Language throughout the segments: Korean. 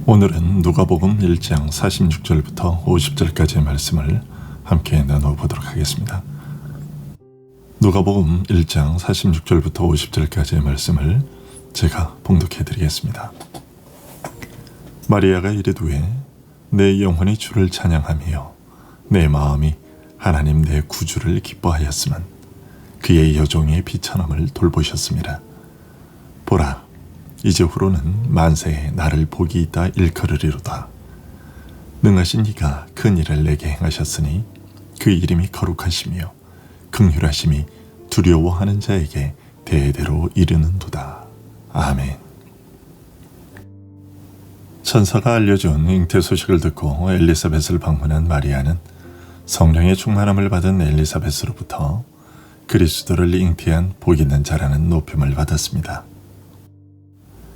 오늘은 누가복음 1장 46절부터 50절까지의 말씀을 함께 나눠보도록 하겠습니다. 누가복음 1장 46절부터 50절까지의 말씀을 제가 봉독해 드리겠습니다. 마리아가 이르되 내 영혼이 주를 찬양하며 내 마음이 하나님 내 구주를 기뻐하였으면 그의 여종의 비천함을 돌보셨습니다. 보라, 이제후로는 만세에 나를 복이 있다 일컬으리로다. 능하신 이가 큰 일을 내게 행하셨으니 그 이름이 거룩하시며 긍휼하심이 두려워하는 자에게 대대로 이르는도다. 아멘. 천사가 알려준 잉태 소식을 듣고 엘리사벳을 방문한 마리아는 성령의 충만함을 받은 엘리사벳으로부터 그리스도를 잉태한 복 있는 자라는 높임을 받았습니다.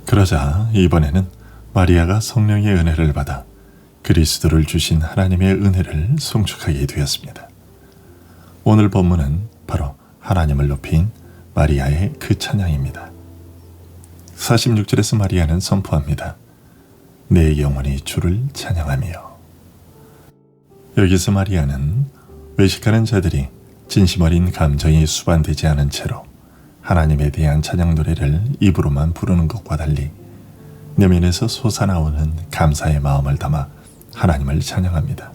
그러자 이번에는 마리아가 성령의 은혜를 받아 그리스도를 주신 하나님의 은혜를 송축하게 되었습니다. 오늘 본문은 바로 하나님을 높인 마리아의 그 찬양입니다. 46절에서 마리아는 선포합니다. 내 영혼이 주를 찬양하며. 여기서 마리아는 외식하는 자들이 진심 어린 감정이 수반되지 않은 채로 하나님에 대한 찬양 노래를 입으로만 부르는 것과 달리 내면에서 솟아나오는 감사의 마음을 담아 하나님을 찬양합니다.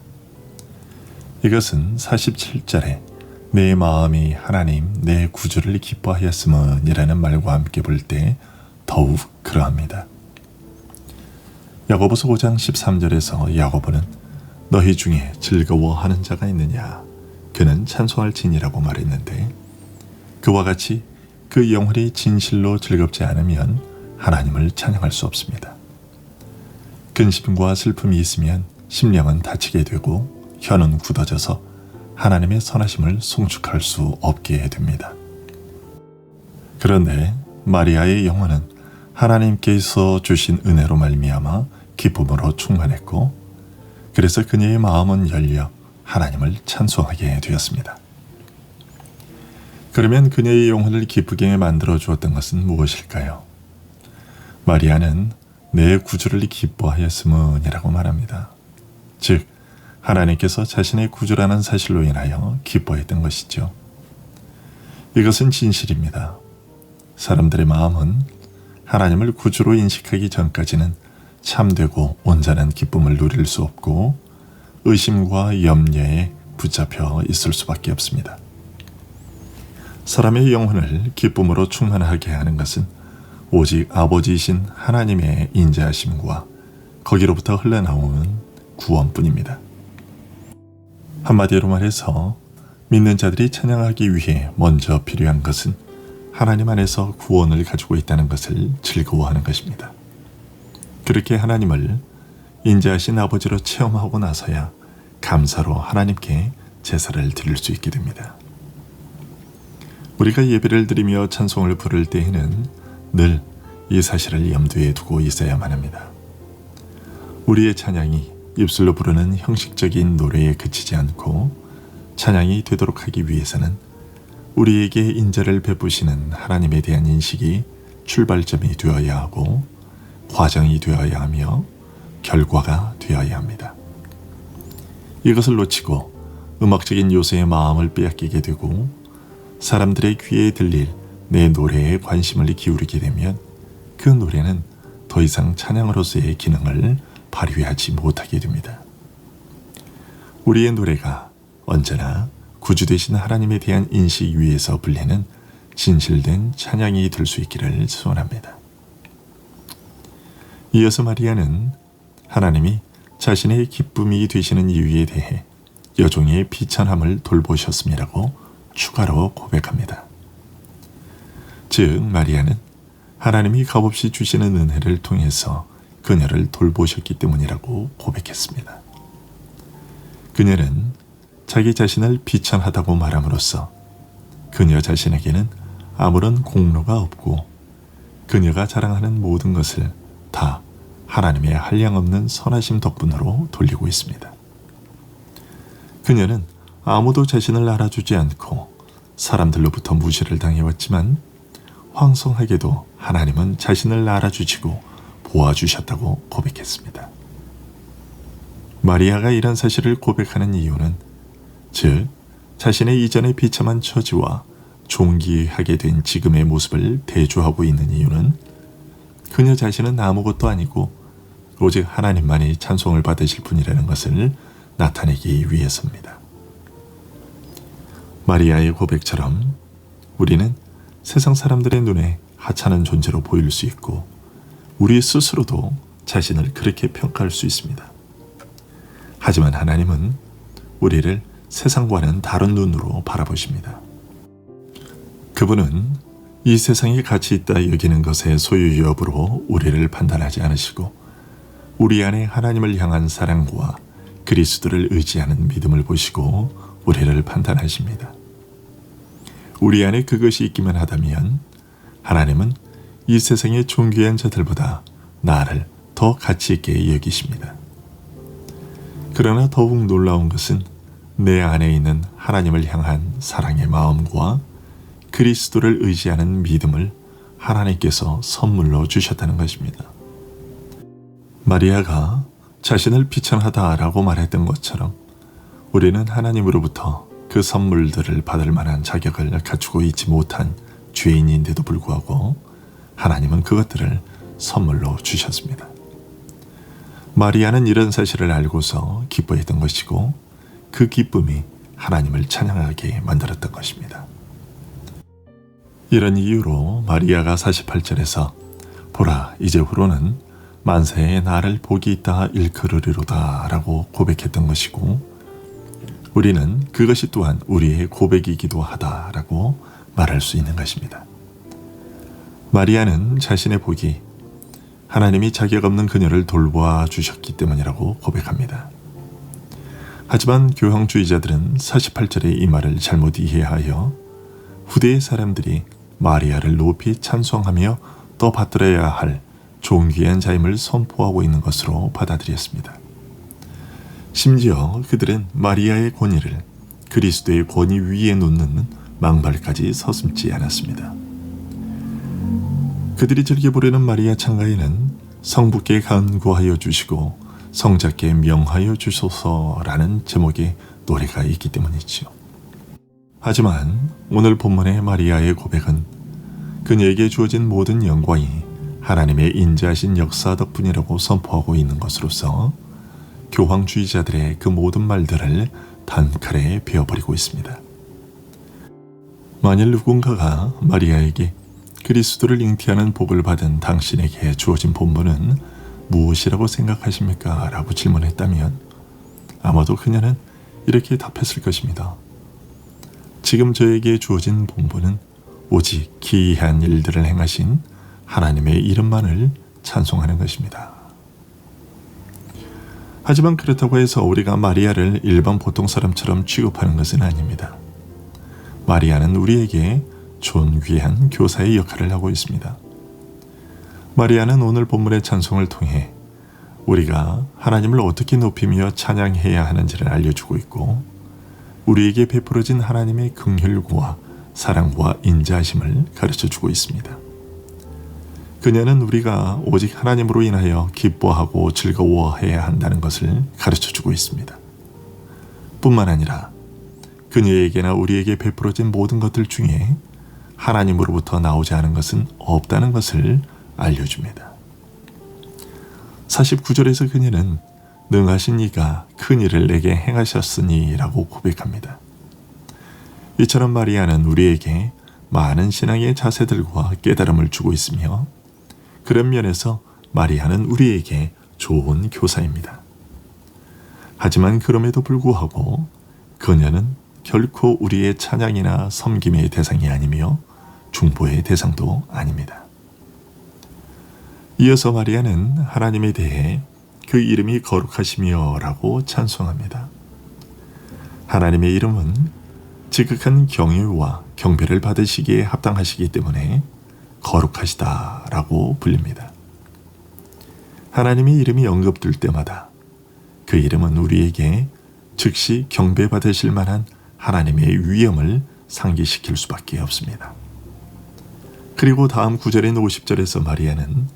이것은 47절에 내 마음이 하나님 내 구주를 기뻐하였으면 이라는 말과 함께 볼 때 더욱 그러합니다. 야고보서 5장 13절에서 야고보는 너희 중에 즐거워하는 자가 있느냐 그는 찬송할지니라고 말했는데, 그와 같이 그 영혼이 진실로 즐겁지 않으면 하나님을 찬양할 수 없습니다. 근심과 슬픔이 있으면 심령은 다치게 되고 혀는 굳어져서 하나님의 선하심을 송축할 수 없게 됩니다. 그런데 마리아의 영혼은 하나님께서 주신 은혜로 말미암아 기쁨으로 충만했고, 그래서 그녀의 마음은 열려 하나님을 찬송하게 되었습니다. 그러면 그녀의 영혼을 기쁘게 만들어 주었던 것은 무엇일까요? 마리아는 내 구주를 기뻐하였음은이라고 말합니다. 즉, 하나님께서 자신의 구주라는 사실로 인하여 기뻐했던 것이죠. 이것은 진실입니다. 사람들의 마음은 하나님을 구주로 인식하기 전까지는 참되고 온전한 기쁨을 누릴 수 없고 의심과 염려에 붙잡혀 있을 수밖에 없습니다. 사람의 영혼을 기쁨으로 충만하게 하는 것은 오직 아버지이신 하나님의 인자하심과 거기로부터 흘러나오는 구원뿐입니다. 한마디로 말해서 믿는 자들이 찬양하기 위해 먼저 필요한 것은 하나님 안에서 구원을 가지고 있다는 것을 즐거워하는 것입니다. 그렇게 하나님을 인자하신 아버지로 체험하고 나서야 감사로 하나님께 제사를 드릴 수 있게 됩니다. 우리가 예배를 드리며 찬송을 부를 때에는 늘 이 사실을 염두에 두고 있어야만 합니다. 우리의 찬양이 입술로 부르는 형식적인 노래에 그치지 않고 찬양이 되도록 하기 위해서는 우리에게 인자를 베푸시는 하나님에 대한 인식이 출발점이 되어야 하고 과정이 되어야 하며 결과가 되어야 합니다. 이것을 놓치고 음악적인 요소의 마음을 빼앗기게 되고 사람들의 귀에 들릴 내 노래에 관심을 기울이게 되면 그 노래는 더 이상 찬양으로서의 기능을 발휘하지 못하게 됩니다. 우리의 노래가 언제나 구주 되신 하나님에 대한 인식 위에서 불리는 진실된 찬양이 될 수 있기를 소원합니다. 이어서 마리아는 하나님이 자신의 기쁨이 되시는 이유에 대해 여종의 비천함을 돌보셨음이라고 추가로 고백합니다. 즉, 마리아는 하나님이 값없이 주시는 은혜를 통해서 그녀를 돌보셨기 때문이라고 고백했습니다. 그녀는 자기 자신을 비천하다고 말함으로써 그녀 자신에게는 아무런 공로가 없고 그녀가 자랑하는 모든 것을 다 하나님의 한량없는 선하심 덕분으로 돌리고 있습니다. 그녀는 아무도 자신을 알아주지 않고 사람들로부터 무시를 당해왔지만 황송하게도 하나님은 자신을 알아주시고 보아주셨다고 고백했습니다. 마리아가 이런 사실을 고백하는 이유는 즉 자신의 이전의 비참한 처지와 존귀하게 된 지금의 모습을 대조하고 있는 이유는 그녀 자신은 아무것도 아니고 오직 하나님만이 찬송을 받으실 분이라는 것을 나타내기 위해서입니다. 마리아의 고백처럼 우리는 세상 사람들의 눈에 하찮은 존재로 보일 수 있고 우리 스스로도 자신을 그렇게 평가할 수 있습니다. 하지만 하나님은 우리를 세상과는 다른 눈으로 바라보십니다. 그분은 이 세상에 가치 있다 여기는 것의 소유 여부로 우리를 판단하지 않으시고 우리 안에 하나님을 향한 사랑과 그리스도를 의지하는 믿음을 보시고 우리를 판단하십니다. 우리 안에 그것이 있기만 하다면 하나님은 이 세상의 존귀한 자들보다 나를 더 가치 있게 여기십니다. 그러나 더욱 놀라운 것은 내 안에 있는 하나님을 향한 사랑의 마음과 그리스도를 의지하는 믿음을 하나님께서 선물로 주셨다는 것입니다. 마리아가 자신을 비천하다라고 말했던 것처럼 우리는 하나님으로부터 그 선물들을 받을 만한 자격을 갖추고 있지 못한 죄인인데도 불구하고 하나님은 그것들을 선물로 주셨습니다. 마리아는 이런 사실을 알고서 기뻐했던 것이고 그 기쁨이 하나님을 찬양하게 만들었던 것입니다. 이런 이유로 마리아가 48절에서 보라 이제후로는 만세에 나를 복이 있다 일컬으리로다 라고 고백했던 것이고 우리는 그것이 또한 우리의 고백이기도 하다라고 말할 수 있는 것입니다. 마리아는 자신의 복이 하나님이 자격 없는 그녀를 돌보아 주셨기 때문이라고 고백합니다. 하지만 교황주의자들은 48절의 이 말을 잘못 이해하여 후대의 사람들이 마리아를 높이 찬송하며 떠받들어야 할 존귀한 자임을 선포하고 있는 것으로 받아들였습니다. 심지어 그들은 마리아의 권위를 그리스도의 권위 위에 놓는 망발까지 서슴지 않았습니다. 그들이 즐겨 부르는 마리아 찬가에는 성부께 간구하여 주시고 성자께 명하여 주소서라는 제목의 노래가 있기 때문이지요. 하지만 오늘 본문의 마리아의 고백은 그녀에게 주어진 모든 영광이 하나님의 인자하신 역사 덕분이라고 선포하고 있는 것으로서 교황주의자들의 그 모든 말들을 단칼에 베어버리고 있습니다. 만일 누군가가 마리아에게 그리스도를 잉태하는 복을 받은 당신에게 주어진 본분은 무엇이라고 생각하십니까? 라고 질문했다면 아마도 그녀는 이렇게 답했을 것입니다. 지금 저에게 주어진 본분은 오직 기이한 일들을 행하신 하나님의 이름만을 찬송하는 것입니다. 하지만 그렇다고 해서 우리가 마리아를 일반 보통 사람처럼 취급하는 것은 아닙니다. 마리아는 우리에게 존귀한 교사의 역할을 하고 있습니다. 마리아는 오늘 본문의 찬송을 통해 우리가 하나님을 어떻게 높이며 찬양해야 하는지를 알려주고 있고 우리에게 베풀어진 하나님의 긍휼과 사랑과 인자하심을 가르쳐주고 있습니다. 그녀는 우리가 오직 하나님으로 인하여 기뻐하고 즐거워해야 한다는 것을 가르쳐주고 있습니다. 뿐만 아니라 그녀에게나 우리에게 베풀어진 모든 것들 중에 하나님으로부터 나오지 않은 것은 없다는 것을 알려줍니다. 49절에서 그녀는 능하신 이가 큰 일을 내게 행하셨으니 라고 고백합니다. 이처럼 마리아는 우리에게 많은 신앙의 자세들과 깨달음을 주고 있으며 그런 면에서 마리아는 우리에게 좋은 교사입니다. 하지만 그럼에도 불구하고 그녀는 결코 우리의 찬양이나 섬김의 대상이 아니며 중보의 대상도 아닙니다. 이어서 마리아는 하나님에 대해 그 이름이 거룩하시며 라고 찬송합니다. 하나님의 이름은 지극한 경외와 경배를 받으시기에 합당하시기 때문에 거룩하시다 라고 불립니다. 하나님의 이름이 언급될 때마다 그 이름은 우리에게 즉시 경배받으실 만한 하나님의 위엄을 상기시킬 수밖에 없습니다. 그리고 다음 9절인 50절에서 마리아는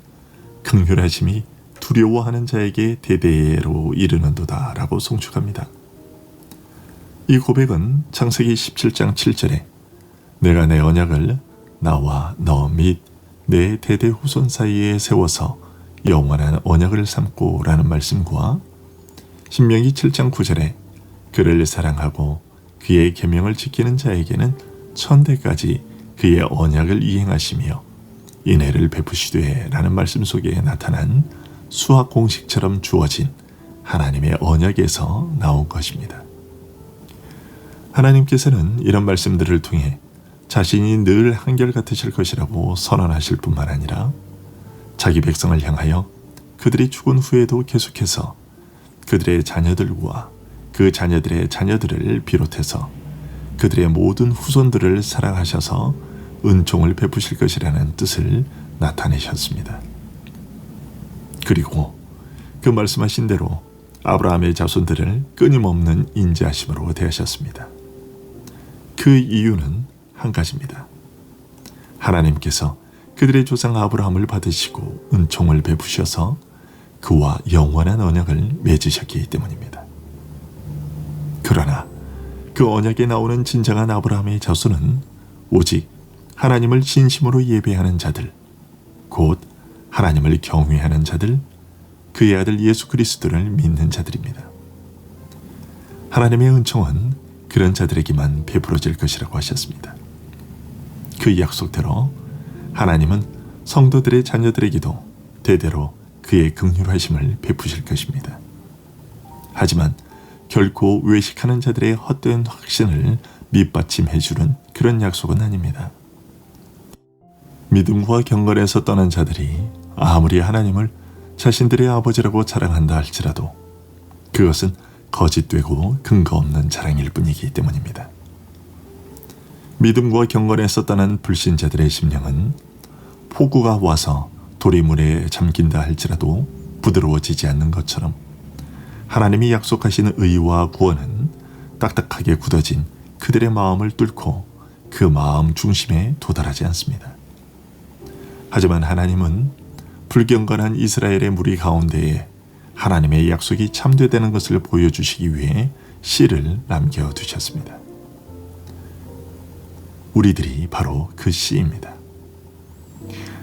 긍휼하심이 두려워하는 자에게 대대로 이르는도다 라고 송축합니다. 이 고백은 창세기 17장 7절에 내가 내 언약을 나와 너 및 내 대대 후손 사이에 세워서 영원한 언약을 삼고 라는 말씀과 신명기 7장 9절에 그를 사랑하고 그의 계명을 지키는 자에게는 천대까지 그의 언약을 이행하시며 인애를 베푸시되 라는 말씀 속에 나타난 수학 공식처럼 주어진 하나님의 언약에서 나온 것입니다. 하나님께서는 이런 말씀들을 통해 자신이 늘 한결같으실 것이라고 선언하실 뿐만 아니라 자기 백성을 향하여 그들이 죽은 후에도 계속해서 그들의 자녀들과 그 자녀들의 자녀들을 비롯해서 그들의 모든 후손들을 사랑하셔서 은총을 베푸실 것이라는 뜻을 나타내셨습니다. 그리고 그 말씀하신 대로 아브라함의 자손들을 끊임없는 인자하심으로 대하셨습니다. 그 이유는 한 가지입니다. 하나님께서 그들의 조상 아브라함을 받으시고 은총을 베푸셔서 그와 영원한 언약을 맺으셨기 때문입니다. 그러나 그 언약에 나오는 진정한 아브라함의 자손은 오직 하나님을 진심으로 예배하는 자들, 곧 하나님을 경외하는 자들, 그의 아들 예수 그리스도를 믿는 자들입니다. 하나님의 은총은 그런 자들에게만 베풀어질 것이라고 하셨습니다. 그 약속대로 하나님은 성도들의 자녀들에게도 대대로 그의 긍휼하심을 베푸실 것입니다. 하지만 결코 외식하는 자들의 헛된 확신을 밑받침해 주는 그런 약속은 아닙니다. 믿음과 경건에서 떠난 자들이 아무리 하나님을 자신들의 아버지라고 자랑한다 할지라도 그것은 거짓되고 근거 없는 자랑일 뿐이기 때문입니다. 믿음과 경건에서 떠난 불신자들의 심령은 폭우가 와서 돌이 물에 잠긴다 할지라도 부드러워지지 않는 것처럼 하나님이 약속하시는 의와 구원은 딱딱하게 굳어진 그들의 마음을 뚫고 그 마음 중심에 도달하지 않습니다. 하지만 하나님은 불경건한 이스라엘의 무리 가운데에 하나님의 약속이 참되다는 것을 보여주시기 위해 씨를 남겨두셨습니다. 우리들이 바로 그 씨입니다.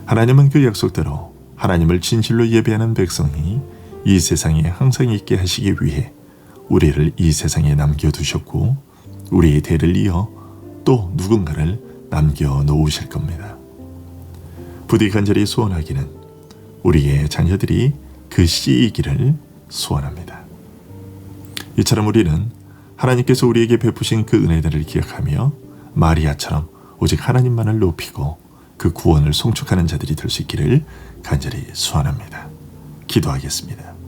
하나님은 그 약속대로 하나님을 진실로 예배하는 백성이 이 세상에 항상 있게 하시기 위해 우리를 이 세상에 남겨두셨고 우리의 대를 이어 또 누군가를 남겨놓으실 겁니다. 부디 간절히 소원하기는 우리의 자녀들이 그 씨이기를 소원합니다. 이처럼 우리는 하나님께서 우리에게 베푸신 그 은혜들을 기억하며 마리아처럼 오직 하나님만을 높이고 그 구원을 송축하는 자들이 될 수 있기를 간절히 소원합니다. 기도하겠습니다.